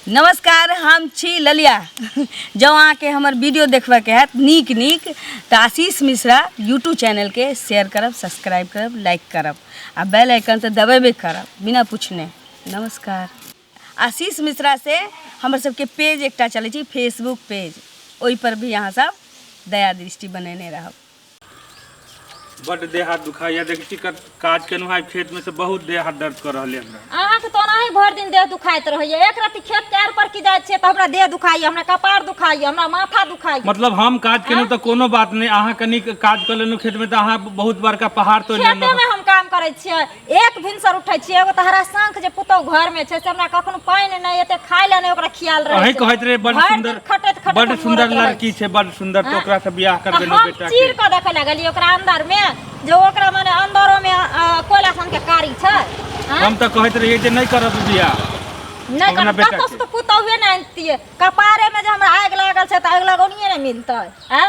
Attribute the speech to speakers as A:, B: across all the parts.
A: नमस्कार, हम छी ललिया। जो अहाँ के हमर वीडियो देखबे के है नीक नीक तो आशीष मिश्रा यूट्यूब चैनल के शेयर करब, सब्सक्राइब करब, लाइक करब आ बेल आइकन तो दबेबे करब बिना पूछने। नमस्कार। आशीष मिश्रा से हमर सबके पेज एकटा चले छी, फेसबुक पेज, ओहि पर भी यहाँ सब दया दृष्टि बनेने रहब।
B: बड़ देह हाथ दुखाइया देखी काज केनु है खेत में से बहुत देह हाथ दर्द कर रहले हमरा।
C: अहाँ के तो नहीं भर दिन देह दुखाइत रहैया। एक राति खेत कैर पर की जाय छे त हमरा देह दुखाइया, हमरा कपार दुखाइया, हमरा माथा दुखाइया।
B: मतलब हम काज केनु त कोनो बात नहीं, अहाँ कनी काज कर लेनु खेत में त अहाँ बहुत बड़का पहाड़ तो लेनु।
C: खेते में हम काम करे छियै, एक भिनसर उठै छियै, एगो तहरा शंख जे पुतौ घर में छै से हमरा कखनो पानी नहीं एते खाय ले नहीं, ओकरा खियाल रहे।
B: अहीं कहैत रहे बड़ सुंदर लड़की छै, बड़ सुंदर, तो ओकरा से बियाह कर देनु बेटा के।
C: चीर क देखे लगलिए ओकरा अंदर में, जो ओकरा माने अंदरो में कोयला सन के कारी छै।
B: हम त कहैत रहिए जे नहीं करब बियाह,
C: नहीं करब कतो से तो पुतौवे नहीं आनतिए। कपारे में जे हमरा आग लागल छै त आग लगौनिए नहीं मिलतै। हैं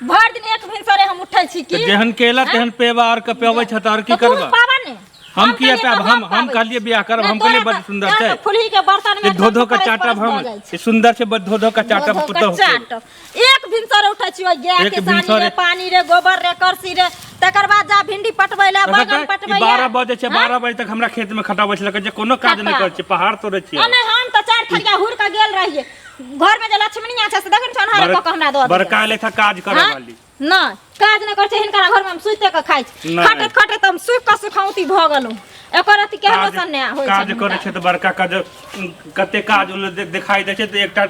C: भर दिन एक भिनसरे हम उठै छी की
B: जेहन केला तेहन पेवा और कपेबै छ त और की करबा। हम किया पे हम कहलिए बियाह करब, हम कहलिए बड़ सुंदर छै,
C: फुलही के बर्तन में
B: धो धो का चाटा हम सुंदर छै, बड़ धो धो का चाटा पुतौ।
C: एक भिनसर उठै छी, गाय के सानी रे, पानी रे, गोबर रे, करसी रे, तकर बाद जा भिंडी पटबै ले, बैगन पटबै ले।
B: 12 बजे छै, 12 बजे तक हमरा खेत में खटाबै छै, लगे जे कोनो काज नहीं करै छै, पहाड़ तोड़े छियै।
C: अने हम त चार थरिया हुर के गेल रहिए घर में, जे लक्ष्मणिया छै से देखन छन हारे क हमरा दो
B: बड़का ले था काज करे वाली
C: ना काज न कर छै। हिनका घर में हम सुते के खाइ छी, खटत खटत हम सुख के सुखौती भ गेलौ। एकर अथि केहनो सन नै होय छै।
B: काज करे छै त बड़का काज कते काज देखाई दे छै त एकटा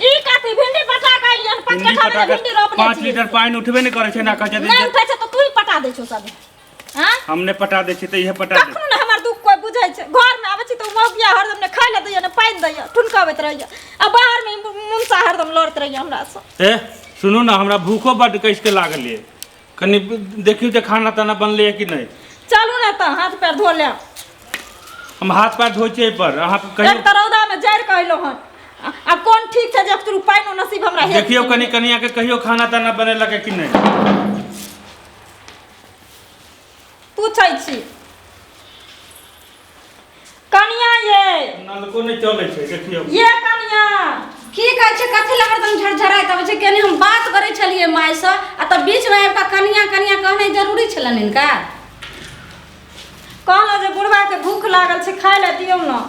B: ई
C: काती भिंडी पटा कालियन, 5 कट्ठा में भिंडी रोपने छी।
B: 5 लीटर पानी उठबे नहीं करे छै ना, कह छै
C: नहीं उठै छै त तू ही पटा दे छौ सब। हां
B: हमने पटा दे छी त इहे पटा दे।
C: कखनो न हमर दुख कोई बुझै छै। घर में आबै छी त मौगिया हरदम ने खाय ले दैया, ने पानी दैया, ठुनकाबैत रहैया, आ बाहर में मुंसा हरदम लड़त रहैया हमरा से।
B: ए सुनू ना, हमरा भूखो बड कैस के लागल है, कनी देखियो जे खाना ताना बनले है कि नहीं।
C: चलू ना त हाथ पैर धो ले।
B: हम हाथ पैर धोइ छै पर अहाँ कहियो
C: एक तरौदा में जड़ कहलो हन। अब कोन ठीक छै जे तू पानी नसीब हमरा हे।
B: देखियो कनी कनिया के कहियो खाना ताना बने लगे कि नहीं।
C: पूछै छी कनिया ये
B: नलको नहीं चले छै, देखियो
C: ये कनिया
D: की कहै छै, कथि ल हरदम झरझराइत आबै छै। केने हम बात करै छलिए माय से, आ त बीच में आबि के कनिया कनिया कहने जरूरी छलन इनका।
C: कहलो जे बुढ़वा के भूख लागल छै, खाय ले दियौ ना।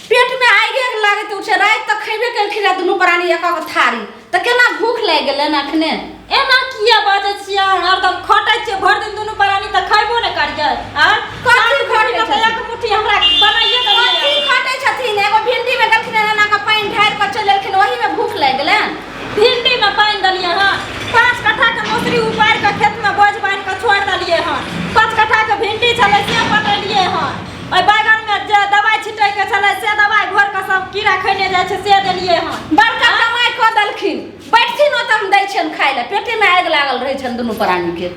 D: पेट में आगे लागत उठे, रात तक खइबे केलखिन दुनू प्राणी एक थारी, त केना भूख लाग गेलन अखने।
C: एना किया बाजै छियै, हरदम खटै छियै भर दिन दुनू प्राणी त खइबो नै करियै। आ
D: कथि खटै
C: त एक मुट्ठी हमरा बनाइए देलियै।
D: कथि खटै छथिन, एगो भिंडी में गलखिन एना के पानी ढार के चल एलखिन, ओही में भूख लाग गेलन।
C: भिंडी में पानी दलिए हां, 5 कट्ठा के मौसरी उपार के खेत में बोझ बांध के छोड़ दलिए हां। 5 कट्ठा के भिंडी छलै से पटेलिए हां। ओइ बैगन में जे दवाई छिटै के छलै से दवाई घोर के सब कीड़ा खइने जाय छै से देलिए हां।
D: बड़का कमाई क देलखिन, बैठथिन त हम दै छियन खाय ले। पेटे में आग लागल रहै छन दुनू प्राणी के।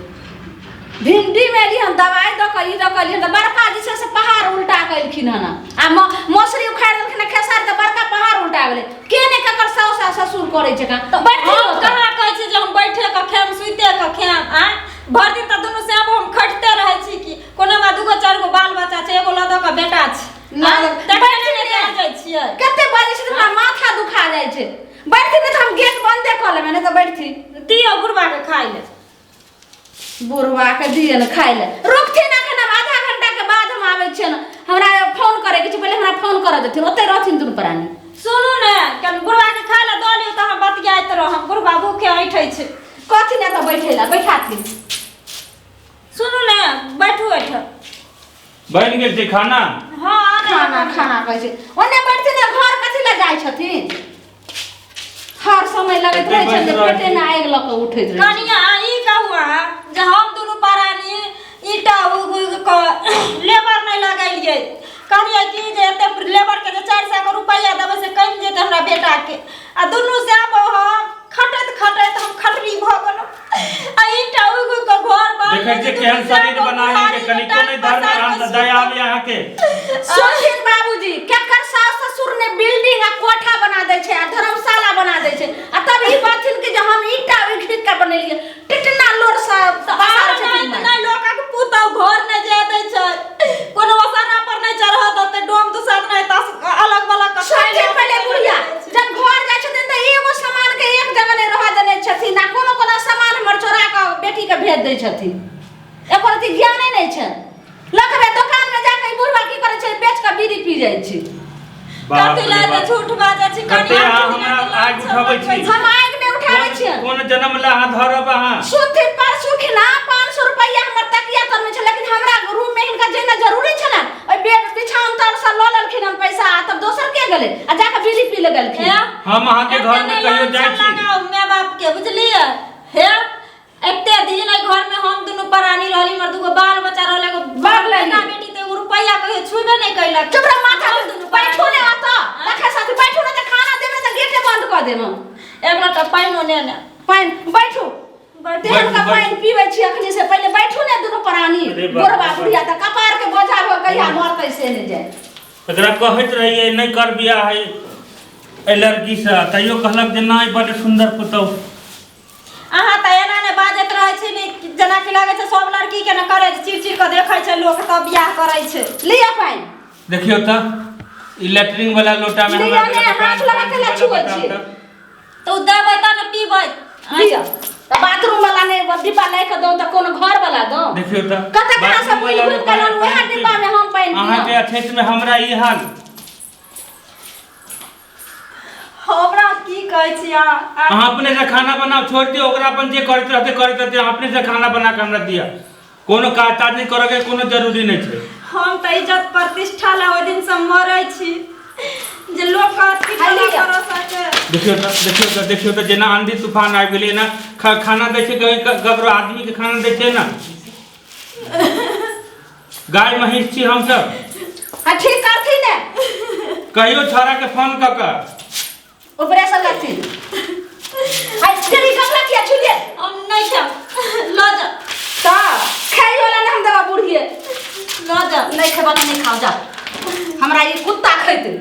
D: भिंडी में लिहन दवाई द के ई द के लिहन, त बड़का जे छै से पहाड़ उल्टा कइलखिन हन। आ मौसरी उखाड़ देलखिन, खेसार त बड़का पहाड़ उल्टा गेलै। केने ककर साउस आ ससुर करे छै का, त बैठथिन
C: कहाँ कहै छै जे हम बैठे के खाम, सुते के खाम। आ भर दिन त दुनू से हम खटते रहै छी कि कोनो में 2 गो 4 गो बाल बच्चा छै, एगो लद के बेटा छै।
D: ना
C: बैठे नै जाय छियै।
D: कते बाजे छै, हमरा माथा दुखा जाय छै। बैठथिन त हम गेट बंदे क लेबै, नै त बैठथिन।
C: दियो बुढ़वा के खाय ले।
D: बुढ़वा के दियन खाय ले। रुकथिन अखन, हम आधा घंटा के बाद हम आबै छियन। हमरा फोन करे के छै, पहिले हमरा फोन कर देथिन, ओते रहथिन दुनू प्राणी।
C: सुनू ने, कन बुढ़वा के खाय ले द लियो त हम बतियाइत रहम। बुढ़वा भूखे ऐठै छै।
D: कथि ने त बैठे ला, बैठाथिन।
C: सुनू ने, बैठू ऐठ।
B: बन गेल छै खाना।
C: हां
D: खाना खाना कहै छै, ओने बैठथिन घर कथि ल जाय छथिन। हर समय लगैत रहै छै जे पेटे में आग ल के उठैत रहै।
C: कनिया ई कहू जे हम दुनू प्राणी ईटा लेबर नहीं लगेलिए। कहलिए कि जे एते लेबर के 400 के रुपया देबे से कम जेते हमरा बेटा के। आ दुनू से हम खटत खटत हम खटरी भ गेलो। आ ईटा के घर बन
B: देखै छै केहन शरीर बनाही के, कनिको नहीं धर्म आराम से दया आवे अहाँ के।
D: सुनथिन बाबूजी, केकर सास ससुर ने बिल्डिंग आ कोठा बना दे छै, आ धर्मशाला बना दे छै, आ तब ई बातथिन कि जे हम ईटा उठ के बनेलिए। टिटना लोर सा बाहर छथिन
C: नहीं लोका के पुतौ घर नहीं जे दै छै, कोनो ओसरा पर नहीं चढ़त त डोम दुसात नहीं त अलग
D: छी।
C: कथी ला त झूठ बाजै छी
B: कते अहाँ हमरा आग उठाबै छी
D: हम आग ने उठाबै छी।
B: कोन जन्म ला अहाँ धरब अहाँ
D: सुथि पर सुखना 500 रुपया हमर तकिया तर में छै, लेकिन हमरा रूम में हिनका जेना जरूरी छै ना, ओइ बेड बिछावन तर से ल लेलखिन हम पैसा, तब दोसर के गेलै आ जाके बीड़ी पी लगलखिन।
B: हम अहाँ के घर में कहियो जाय छी
C: माय बाप के बुझलिए हे एते दिन आई घर में हम दुनु परानी रहली, मर दुगो बाल बच्चा रहले, एगो बेटा बेटी ते रुपया कहियो छुबे नहीं कैला।
D: चुप रह माथा बैठो ने आता रखे साथ बैठो ना, त खाना देबे त गेटे बंद कर देम।
C: एक लोटा पानी ने ने
D: पानी बैठो देह का पानी पीबै छी अखनी से पहले बैठो ने दुनु परानी गोरबा बुढ़िया त कपार के बोझा हो कहिया मरतै से ने जाय।
B: एकरा कहैत रहिए नहीं कर बियाह है ए लड़की से, तैयो कहलक जे नहीं बड़ सुंदर पुतौ।
C: अहाँ त एना ने बाजत रहै छी ने जना कि लागे छै सब लड़की के न करे चिड़चिड़ के देखै छै लोग तब बियाह करै छै।
D: लिया पानी
B: देखियो त ई लैट्रिन वाला लोटा में
D: लिया ने हाथ लगा के ला छुबै छी
C: तो देबै त न पीबै।
D: लिया त बाथरूम वाला ने डिब्बा ले के दो त कोनो घर वाला दो।
B: देखियो त
D: कते कना सब बुझ कलन वही डिब्बा में हम पानी
B: अहाँ के अछैत में हमरा ई हाल।
C: हमरा की कहै छी
B: अहाँ अपने से खाना बनाओ, छोड़ दियो ओकरा अपन जे करत रहते अहाँ अपने से खाना बना के हमरा दिया। कोनो काज ताज नहीं करे के कोनो जरूरी नहीं छै।
C: हम त इज्जत प्रतिष्ठा ला ओइ दिन से मरै छी जे लोग कहत कि भला करो सके।
B: देखियो त जेना आंधी तूफान आबि गेलै ना, खाना दै छै ककरो आदमी के खाना दै छै ना। गाय महिष छी हम सब।
D: हां ठीक करथि ने
B: कहियो छोरा के फोन क के
D: ऊपरे से लगती हाय तेरी कपड़ा किया छुलिए
C: हम नहीं खाओ लो जा
D: ता खाई वाला ने हम दवा बुढ़िए
C: लो जा
D: नहीं खेबा त नहीं खाओ जा। हमरा ये कुत्ता खैते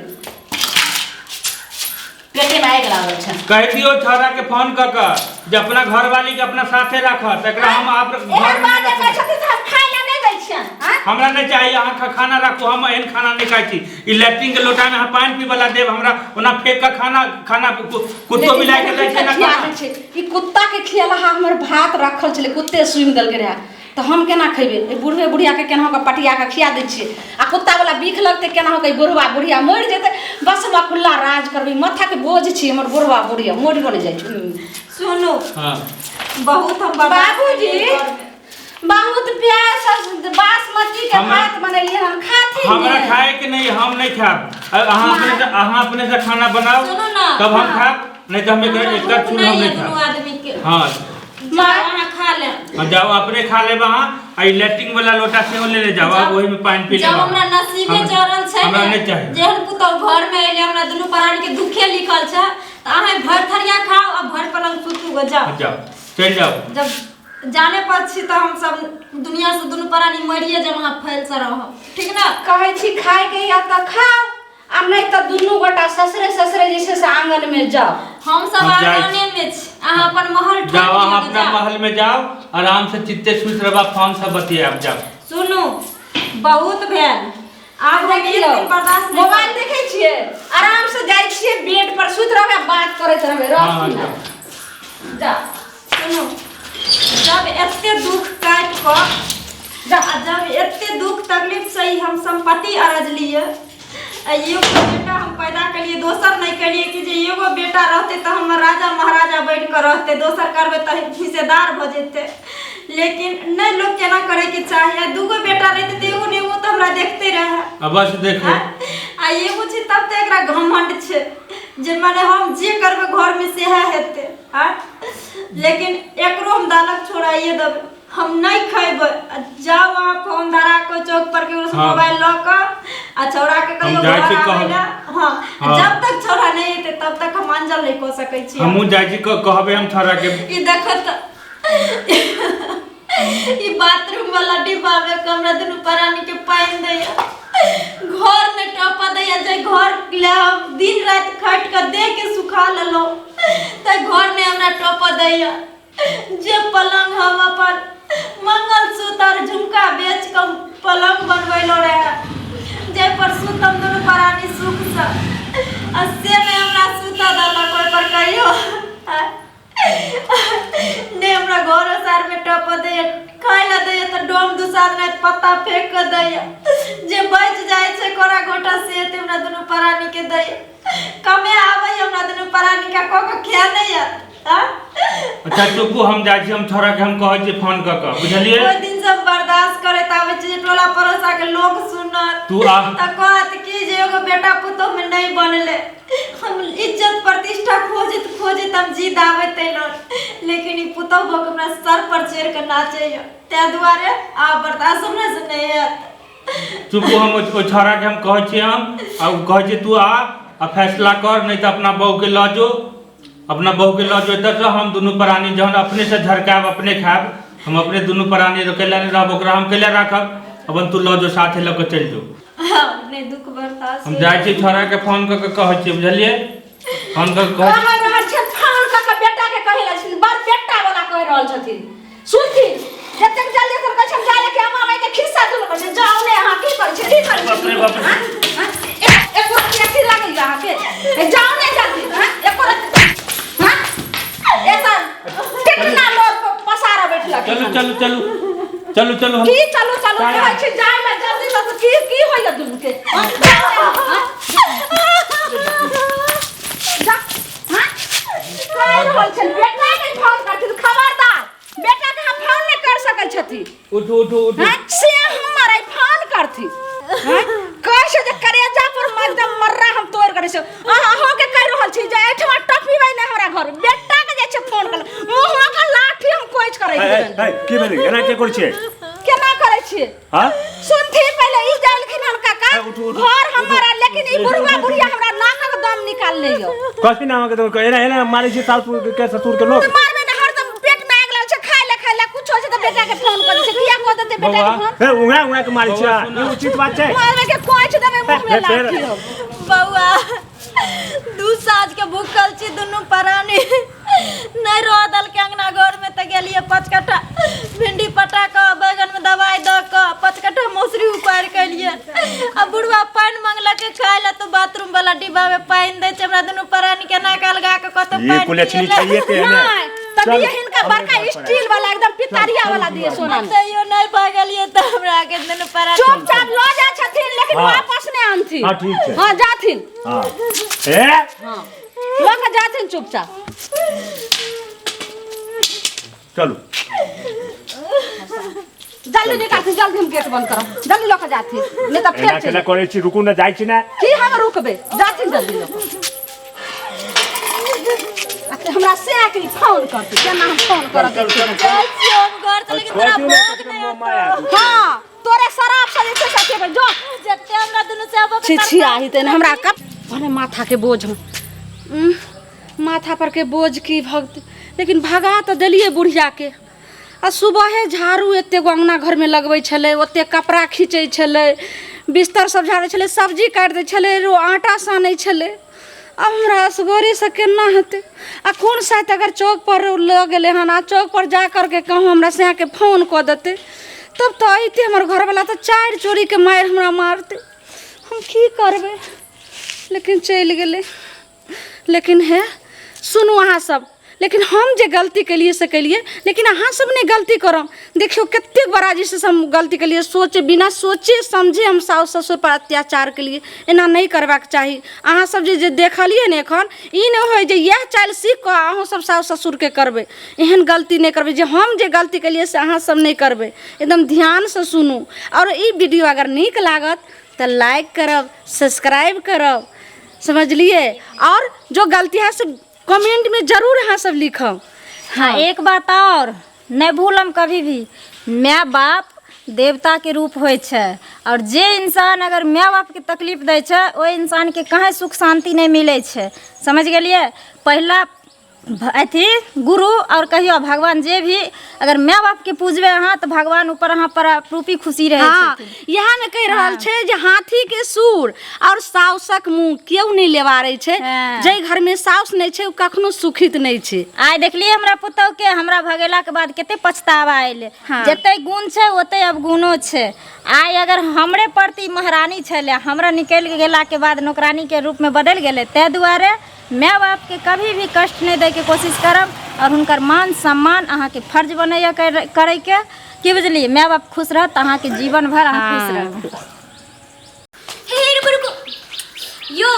D: पेटे में आग लागल छै।
B: कह दियो छोरा के फोन क के जे अपना घरवाली के अपना साथे राखत, एकरा हम आप घर में
D: कहै छथि त खाई ला नहीं दै छियन।
B: हमरा नहीं चाहिए अहाँ खाना राखू, हम एहन खाना नहीं खाई छी। ई लैट्रिन के लोटा में पानी पी वाला देब हमरा, ओना फेंक के खाना कुत्तो मिला के दै छै ना।
D: ई कुत्ता के खियाला हमर भात रखल छले, कुत्ते सुइम देल के रहा त हम केना खइबे? ए बुढ़वे बुढ़िया के केना के पटिया के खिया दै छी आ कुत्ता वाला बीख लगते केना हो के बुढ़वा बुढ़िया मर जेते, बस हम खुला राज करबे। माथा के बोझ छी हमर बुढ़वा बुढ़िया मोड़ी बन जाय छै।
C: सुनो
B: हां
C: बहुत हम
D: बाबूजी बहुत प्यार बासमती के भात बनेलिए हम खाती।
B: हमरा खाए के नहीं, हम नहीं खाब। अहाँ अपने से खाना बनाओ तब हम खाब, नहीं तो हम एक छूल हम नहीं खाब।
C: आदमी के
B: हां
C: मां खा ले
B: जाओ अपने खा ले वहां। आई लैट्रिन वाला लोटा से ले जाओ, अब वही में पानी पी ले।
C: जब हमरा नसीब में चढ़ल छै
B: हमरा नहीं चाहिए
C: जेहन पुतो घर में एले हमरा दुनु प्राणी के दुखे लिखल छै त अहाँ भर थरिया खाओ और भर पलंग सुतू गो जाओ
B: चल जाओ।
C: जब जाने पर छी त हम सब दुनिया से दुनु प्राणी मरिए जे वहां फैल से रहो, ठीक ना?
D: कहै छी खाए के या त खाओ आ नहीं त दुनु गोटा ससुरे जैसे से आंगन में जाओ।
C: हम सब आंगने में छी, अहाँ अपन महल
B: जाओ, अहाँ अपना महल में जाओ, आराम से चित्ते सुत रहबा, फोन सब बतियाब जाओ।
C: सुनो बहुत भेल आब
D: देखियो मोबाइल देखे छिए, आराम से जाय छिए बेड पर सुत रहबे, बात करैत रहबे रह
C: जा। सुनो जब एते दुख काट क जब एते दुख तकलीफ से ही हम संपत्ति अरज लिए, एगो बेटा हम पैदा करिए, दोसर नहीं करिए कि जे एगो बेटा रहते तो हम राजा महाराजा बैठ कर रहते, दोसर करबे तो हिस्सेदार भ जेते। लेकिन नहीं लोग केना करे के चाहिए, दूगो बेटा रहते तो एगो ने वो तो हमरा देखते रहे।
B: अवश्य देखो
C: आ एगो छी तब तो एकरा घमंड छे जे माने हम जे करबे घर में सेहा हेते। हां लेकिन एकरो हम दालक छोड़ाइए देब, हम नहीं खेबे। जाओ वहां फोन धरा को चौक पर के मोबाइल ल क आ छौड़ा के कहियो घर आवेला। हां जब तक छौड़ा नहीं हेते तब तक हम अंजल नहीं को सकै छी।
B: हमहु जाय छी कहबे हम छौड़ा के
C: ई देखत ई बाथरूम वाला डिब्बा में कमरा दुनु प्राणी के पानी दैया, घर में टपा दैया, जे घर ले हम दिन रात खट के दे के सुखा लेलो त घर में हमरा टपा दैया। जे पलंग हम अपन मंगलसूत्र झुमका बेच के पलंग बनवैलो रहे, जे पर सुतम दुनु प्राणी सुख से आ से में हमरा सुता देलक ओइ पर कहियो ने हमरा घर सार कपार में टप दे खाए ला दे तो डोम दुसाद नहीं पत्ता फेंक कर दे जे बच जाए छे कोरा गोटा से ते हमरा दोनों प्राणी के दे कमे आवे हमरा दोनों प्राणी का को ख्या नहीं यार
B: अच्छा चुपू हम जाय छी हम छोरा के हम कहै छी फोन क के बुझलिए
C: ओइ दिन सब बर्दाश्त करे तावे छे टोला परोसा के लोग सुनत
B: तू आ
C: त कहत की जे एगो बेटा पुतो में नहीं बनले हम इज्जत प्रतिष्ठा खोजित हम जीत आवे तैनो लेकिन ई पुतो भक हमरा सर पर चढ़ के नाचे ते दुआरे आ बर्दाश्त हमरा से नहीं है
B: चुपू हम ओ छोरा के हम कहै छी हम आ कहै छी तू आ फैसला कर नहीं त अपना बहू के ल जो अपना बहू के लॉ जो तो हम दोनों प्राणी जहन अपने से झरकाब अपने खाब हम अपने दोनों प्राणी अकेला नहीं रहब ओकरा हम अकेला राखब अपन तू लॉ जो साथे ल के चल जो
C: अपने दुख बर्दाश्त
B: हम जाय छी छोरा के फोन क के कहै छी बुझलिए फोन क के
D: कह रहल छै फोन क के बेटा के कहै छथिन बड़ बेटा वाला कह रहल छथिन सुनथिन जतेक जल्दी कर कहै छै जाले के हम आबै के खिस्सा दुन कहै छै जाओ ने अहाँ की करै छै ठीक करै
B: बाप रे बाप
D: एक बार अथी लागल अहाँ के जाओ ने जल्दी हां एक बार ऐसा कितना लोग पसारा बैठला
B: चलो
D: की चलो कहै छै जाय में जल्दी से की होइया दुनु के जा हां कह रहल छै बेटा के फोन करथिन खबरदार बेटा के हम फोन नहीं कर सकै छथि
B: उठ
D: से हमारा फोन करथि कहै छै जे करेजा पर एकदम मर्रा हम तोड़ करै छै अहाँ के कह रहल छी जे एठमा टपीबै नै हमरा घर बेटा के जे छै फोन कर मुंहवा का लाठी हम कोइच करै छी
E: की भेलै एना के करै छियै
D: केना करै छी
E: हां
D: सुनथि पहले ई जानखिन हम काका घर हमारा लेकिन ई बुढ़वा बुढ़िया हमरा नाकक दम निकाल लेयो
E: कथि नाम के तो एना मारै छी सासुर के ससुर के लोग
D: मारबे न हरदम पेट में आग लागल छै खाय ले कुछ हो छै त बेटा के फोन कर छै किया को देते बेटा के फोन
E: ए उंगरा के मारै छी ई उचित बात छै
D: मारबे के कोइच देबे मुंह में लाठी हो
C: बउआ दू साज के भूखल छी दुनु प्राणी नहीं रोदल के अंगना घर में त गेलिए 5 कट्ठा भिंडी पटा के बैगन में दवाई द के 5 कट्ठा मौसरी उपार के लिए अब बुढ़वा पानी मांगला के खाय ला तो बाथरूम वाला डिब्बा में पानी दे छै हमरा दुनु प्राणी के नाक अलगा के कत पानी
E: ये कुलछनी चाहिए के है ना
D: तब ये इनका बड़का स्टील वाला एकदम पितारिया वाला दिए सोना में
C: तैयो नहीं भागलिए त हमरा के दुनु प्राणी
D: चुपचाप लो जा छथिन लेकिन वापस नहीं आनथि
E: हां ठीक छै
D: हां जाथिन
E: हां ए
D: हां लो के जाथिन चुपचाप
E: चलो
D: जल्दी निकाल जल्दी हम गेट बंद करो जल्दी लो के जाथिन नहीं त
E: एना
D: फेर
E: केना करै छी रुकू ना जाइ छी ना
D: की हम रुकबे जाथिन जल्दी लो अच्छा हमरा से आके फोन करती केना हम फोन करत
C: हम घर त लेकिन तोरा बहुत नहीं
D: हां तोरे शराब से जैसे सके पे जो
C: जते हमरा दुनु से अब
D: छी आही तने हमरा कब भने माथा के बोझ माथा पर के बोझ की भक्त लेकिन भगा तो देलिए बुढ़िया के आ सुबह झाड़ू एते अंगना घर में लगबै छले ओते कपड़ा खींचै छले बिस्तर सब झाड़ै छले सब्जी काट दै छले रो आटा सानै छले अब हमरा असगरे से केना हेतै आ कोन साथ अगर चौक पर ल गेले हन आ चौक पर जा कर के कहूँ हमरा से के फोन क देते तब तो अइते हमर घर वाला तो 4 चोरी के मार हमरा मारते हम की करबे लेकिन चल गेले लेकिन है सुनू अहाँ सब लेकिन हम जे गलती केलिए से केलिए लेकिन अहाँ सब ने गलती करम देखियो कते बड़ा जैसे हम गलती केलिए सोचे बिना सोचे समझे हम सास ससुर पर अत्याचार केलिए एना नहीं करबाक चाही अहाँ सब जे देखलिए ने एखन ई नहीं होय जे यह चाल सीख के अहाँ सब सास ससुर के करबे एहन गलती नहीं करबे जे हम जे गलती केलिए से अहाँ सब नहीं करबे एकदम ध्यान से सुनू और ई वीडियो अगर नीक लागत तो लाइक करब सब्सक्राइब करब समझलिए और जो गलती है से कमेंट में जरूर हाँ सब लिखम
C: हाँ एक बात और नहीं भूलम कभी भी माय बाप देवता के रूप होय छै और जे इंसान अगर माय बाप के तकलीफ दै छै ओइ इंसान के कहीं सुख शांति नहीं मिले छै समझ गेलिए पहला अथी गुरु और कहियो भगवान जे भी अगर माय बाप के पूजबे अहाँ तो भगवान ऊपर अहाँ पर रूपी खुशी रहे
D: हाँ यहाँ में कह रहल छै जे हाथी के सूर और साउसक मुंह केउ नहीं लेवारे छै जे घर में साउस नहीं छै उ कखनो सुखित नहीं छै
C: आइ देखलिए हमरा पुतौ के हमरा भगेला के बाद कते पछतावा आइले जते गुण छै ओते अब गुणो छै आइ अगर हमरे प्रति महारानी छले हमरा निकल गेला के बाद नौकरानी के रूप में बदल गेले ते दुआरे माय बाप के कभी भी कष्ट नहीं दे के कोशिश करब और हुनकर मान सम्मान अहाँ के फर्ज बनैया करे के की बुझलिए। माय बाप खुश रहत अहाँ के जीवन भर अहाँ खुश रहब।
F: हे रुको रुको यो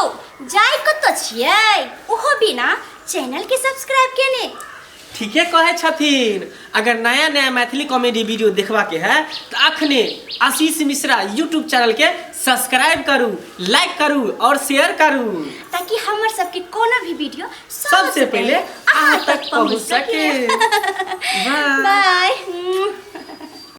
F: जाय कत छियै ओहो बिना चैनल के सब्सक्राइब केने।
G: ठीके कहे छथिन। अगर नया नया मैथिली कॉमेडी वीडियो देखबा के है तो अखने आशीष मिश्रा यूट्यूब चैनल के सब्सक्राइब करू, लाइक करू और शेयर करू
F: ताकि हमर सबके कोनो भी वीडियो
G: सबसे पहले अहाँ तक पहुंच सके। बाय।
F: बाय।